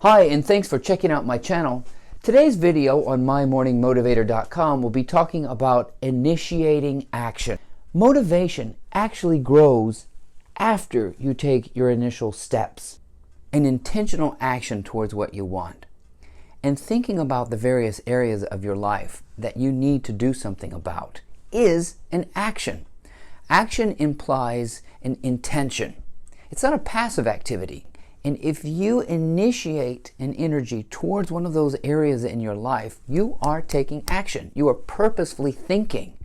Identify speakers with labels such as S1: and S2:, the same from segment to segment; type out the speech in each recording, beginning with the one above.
S1: Hi, and thanks for checking out my channel. Today's video on mymorningmotivator.com will be talking about initiating action. Motivation actually grows after you take your initial steps. An intentional action towards what you want. And thinking about the various areas of your life that you need to do something about is an action. Action implies an intention. It's not a passive activity. And if you initiate an energy towards one of those areas in your life, you are taking action. You are purposefully thinking.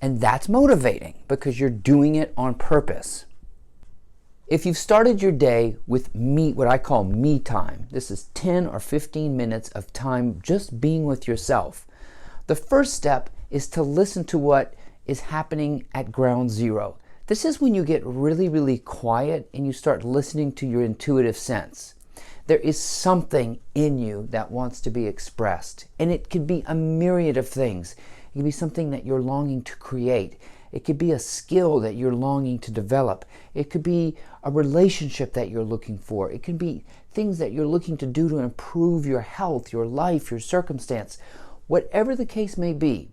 S1: And that's motivating because you're doing it on purpose. If you've started your day with what I call me time, this is 10 or 15 minutes of time just being with yourself. The first step is to listen to what is happening at ground zero. This is when you get really, really quiet and you start listening to your intuitive sense. There is something in you that wants to be expressed, and it could be a myriad of things. It could be something that you're longing to create. It could be a skill that you're longing to develop. It could be a relationship that you're looking for. It could be things that you're looking to do to improve your health, your life, your circumstance. Whatever the case may be,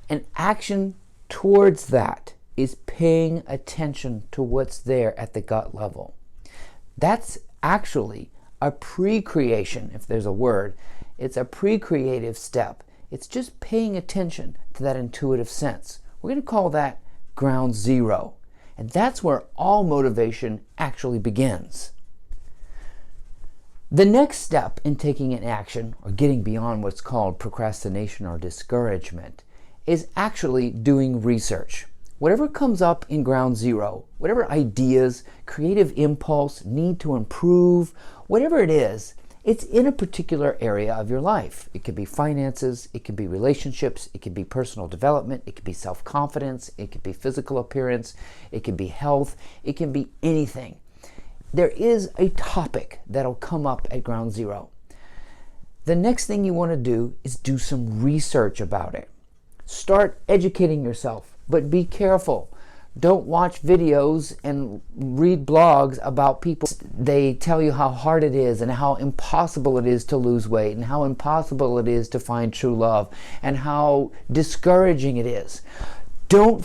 S1: an action towards that is paying attention to what's there at the gut level. That's actually a pre-creation, if there's a word. It's a pre-creative step. It's just paying attention to that intuitive sense. We're going to call that ground zero. And that's where all motivation actually begins. The next step in taking an action, or getting beyond what's called procrastination or discouragement, is actually doing research. Whatever comes up in ground zero, whatever ideas, creative impulse, need to improve, whatever it is, it's in a particular area of your life. It could be finances, it could be relationships, it could be personal development, it could be self-confidence, it could be physical appearance, it could be health, it can be anything. There is a topic that'll come up at ground zero. The next thing you want to do is do some research about it. Start educating yourself. But be careful. Don't watch videos and read blogs about people. They tell you how hard it is and how impossible it is to lose weight and how impossible it is to find true love and how discouraging it is. Don't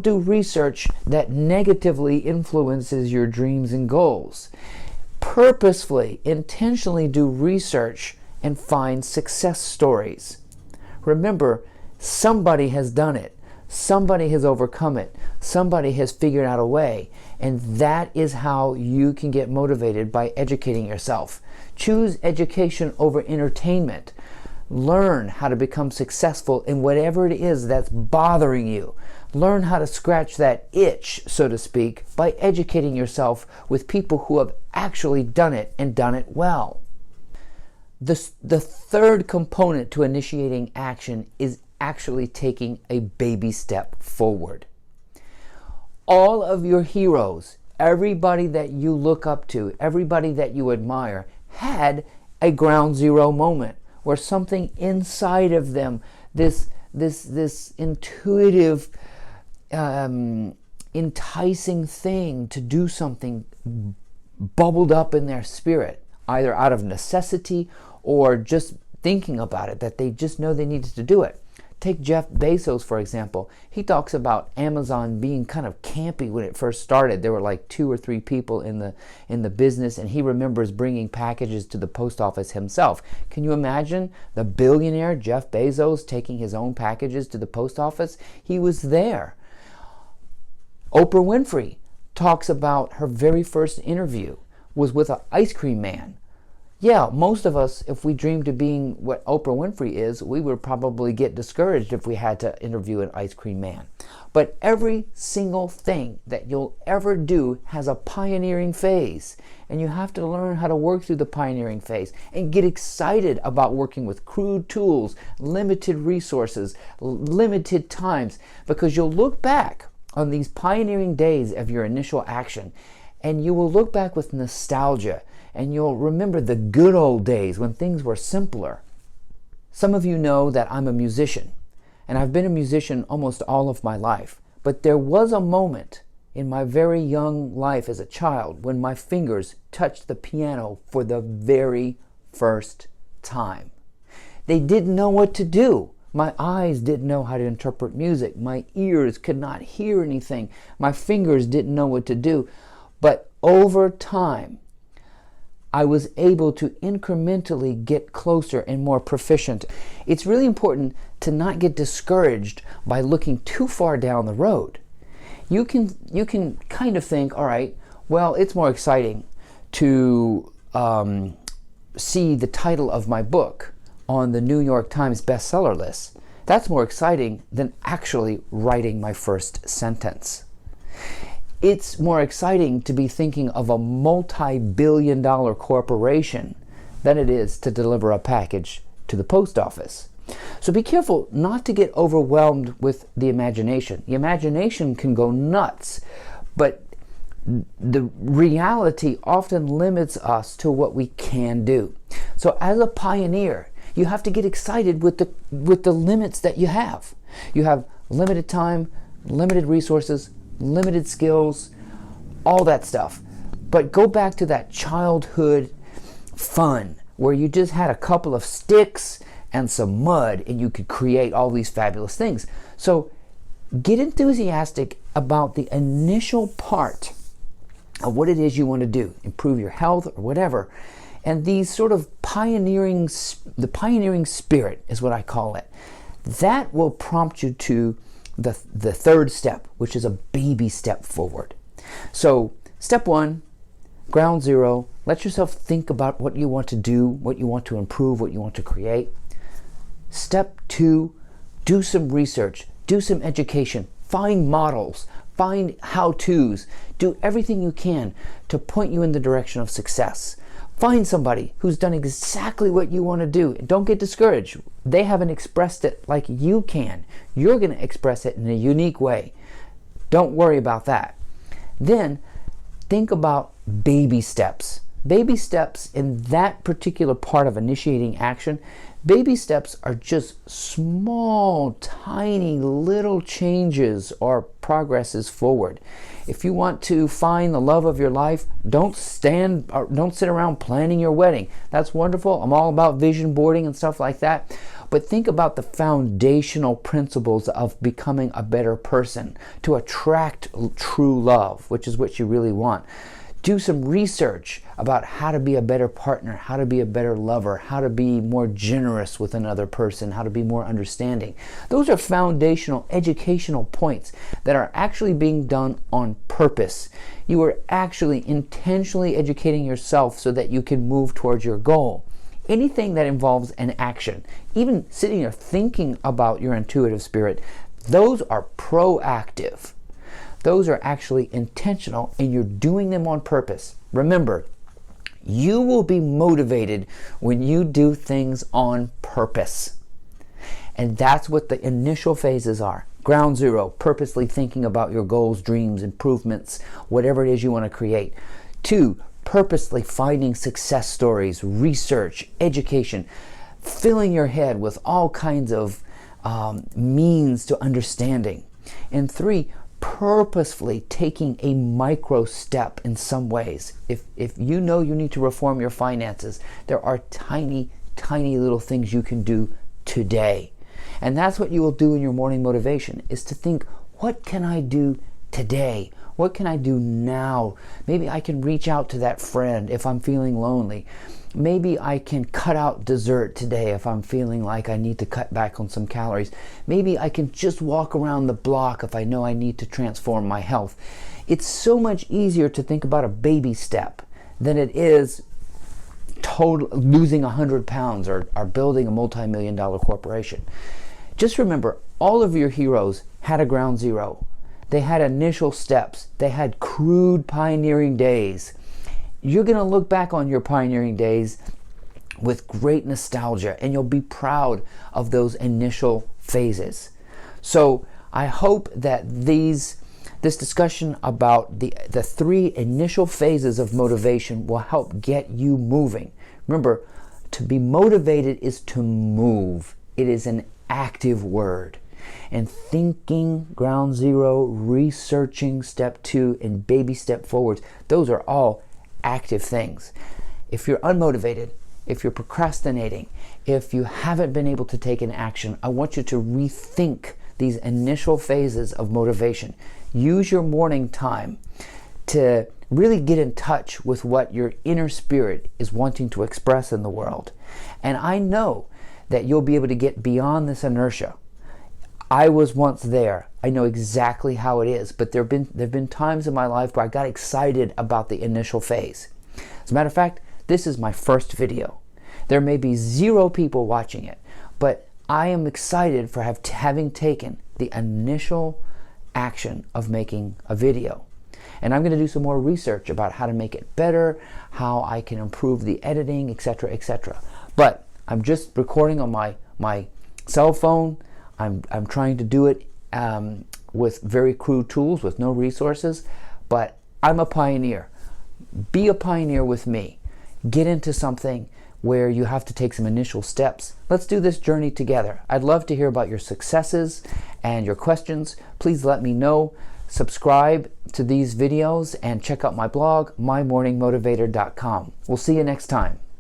S1: do research that negatively influences your dreams and goals. Purposefully, intentionally do research and find success stories. Remember, somebody has done it. Somebody has overcome it. Somebody has figured out a way. And that is how you can get motivated, by educating yourself. Choose education over entertainment. Learn how to become successful in whatever it is that's bothering you. Learn how to scratch that itch, so to speak, by educating yourself with people who have actually done it and done it well. The third component to initiating action is actually taking a baby step forward. All of your heroes, everybody that you look up to, everybody that you admire, had a ground zero moment where something inside of them, this intuitive, enticing thing to do something, bubbled up in their spirit, either out of necessity or just thinking about it, that they just know they needed to do it. Take Jeff Bezos, for example. He talks about Amazon being kind of campy when it first started. There were like 2 or 3 people in the business, and he remembers bringing packages to the post office himself. Can you imagine the billionaire Jeff Bezos taking his own packages to the post office? He was there. Oprah Winfrey talks about her very first interview was with an ice cream man. Yeah, most of us, if we dreamed of being what Oprah Winfrey is, we would probably get discouraged if we had to interview an ice cream man. But every single thing that you'll ever do has a pioneering phase. And you have to learn how to work through the pioneering phase and get excited about working with crude tools, limited resources, limited times, because you'll look back on these pioneering days of your initial action, and you will look back with nostalgia. And you'll remember the good old days when things were simpler. Some of you know that I'm a musician, and I've been a musician almost all of my life. But there was a moment in my very young life as a child when my fingers touched the piano for the very first time. They didn't know what to do. My eyes didn't know how to interpret music. My ears could not hear anything. My fingers didn't know what to do. But over time, I was able to incrementally get closer and more proficient. It's really important to not get discouraged by looking too far down the road. You can kind of think, all right, well, it's more exciting to see the title of my book on the New York Times bestseller list. That's more exciting than actually writing my first sentence. It's more exciting to be thinking of a multi-billion-dollar corporation than it is to deliver a package to the post office. So be careful not to get overwhelmed with the imagination. The imagination can go nuts, but the reality often limits us to what we can do. So as a pioneer, you have to get excited with the limits that you have. You have limited time, limited resources, limited skills, all that stuff. But go back to that childhood fun where you just had a couple of sticks and some mud and you could create all these fabulous things. So get enthusiastic about the initial part of what it is you want to do, improve your health or whatever. And these sort of the pioneering spirit is what I call it. That will prompt you to the third step, which is a baby step forward. So step one, ground zero, let yourself think about what you want to do, what you want to improve, what you want to create. Step two, do some research, do some education, find models, find how-tos, do everything you can to point you in the direction of success. Find somebody who's done exactly what you want to do. Don't get discouraged. They haven't expressed it like you can. You're going to express it in a unique way. Don't worry about that. Then think about baby steps. Baby steps in that particular part of initiating action. Baby steps are just small, tiny, little changes or progresses forward. If you want to find the love of your life, don't sit around planning your wedding. That's wonderful. I'm all about vision boarding and stuff like that. But think about the foundational principles of becoming a better person to attract true love, which is what you really want. Do some research about how to be a better partner, how to be a better lover, how to be more generous with another person, how to be more understanding. Those are foundational educational points that are actually being done on purpose. You are actually intentionally educating yourself so that you can move towards your goal. Anything that involves an action, even sitting there thinking about your intuitive spirit, those are proactive. Those are actually intentional and you're doing them on purpose. Remember, you will be motivated when you do things on purpose. And that's what the initial phases are. Ground zero, purposely thinking about your goals, dreams, improvements, whatever it is you want to create. 2, purposely finding success stories, research, education, filling your head with all kinds of means to understanding. And 3, purposefully taking a micro step in some ways. If you know you need to reform your finances, there are tiny, tiny little things you can do today. And that's what you will do in your morning motivation, is to think, what can I do today? What can I do now? Maybe I can reach out to that friend if I'm feeling lonely. Maybe I can cut out dessert today if I'm feeling like I need to cut back on some calories. Maybe I can just walk around the block if I know I need to transform my health. It's so much easier to think about a baby step than it is losing 100 pounds or building a multi-million-dollar corporation. Just remember, all of your heroes had a ground zero. They had initial steps. They had crude pioneering days. You're going to look back on your pioneering days with great nostalgia, and you'll be proud of those initial phases. So I hope that this discussion about the 3 initial phases of motivation will help get you moving. Remember, to be motivated is to move. It is an active word. And thinking ground zero, researching step 2, and baby step forwards, those are all active things. If you're unmotivated, if you're procrastinating, if you haven't been able to take an action, I want you to rethink these initial phases of motivation. Use your morning time to really get in touch with what your inner spirit is wanting to express in the world. And I know that you'll be able to get beyond this inertia. I was once there. I know exactly how it is, but there've been times in my life where I got excited about the initial phase. As a matter of fact, this is my first video. There may be 0 people watching it, but I am excited for having taken the initial action of making a video. And I'm going to do some more research about how to make it better, how I can improve the editing, etc., etc. But I'm just recording on my cell phone. I'm trying to do it with very crude tools, with no resources, but I'm a pioneer. Be a pioneer with me. Get into something where you have to take some initial steps. Let's do this journey together. I'd love to hear about your successes and your questions. Please let me know. Subscribe to these videos and check out my blog, mymorningmotivator.com. We'll see you next time.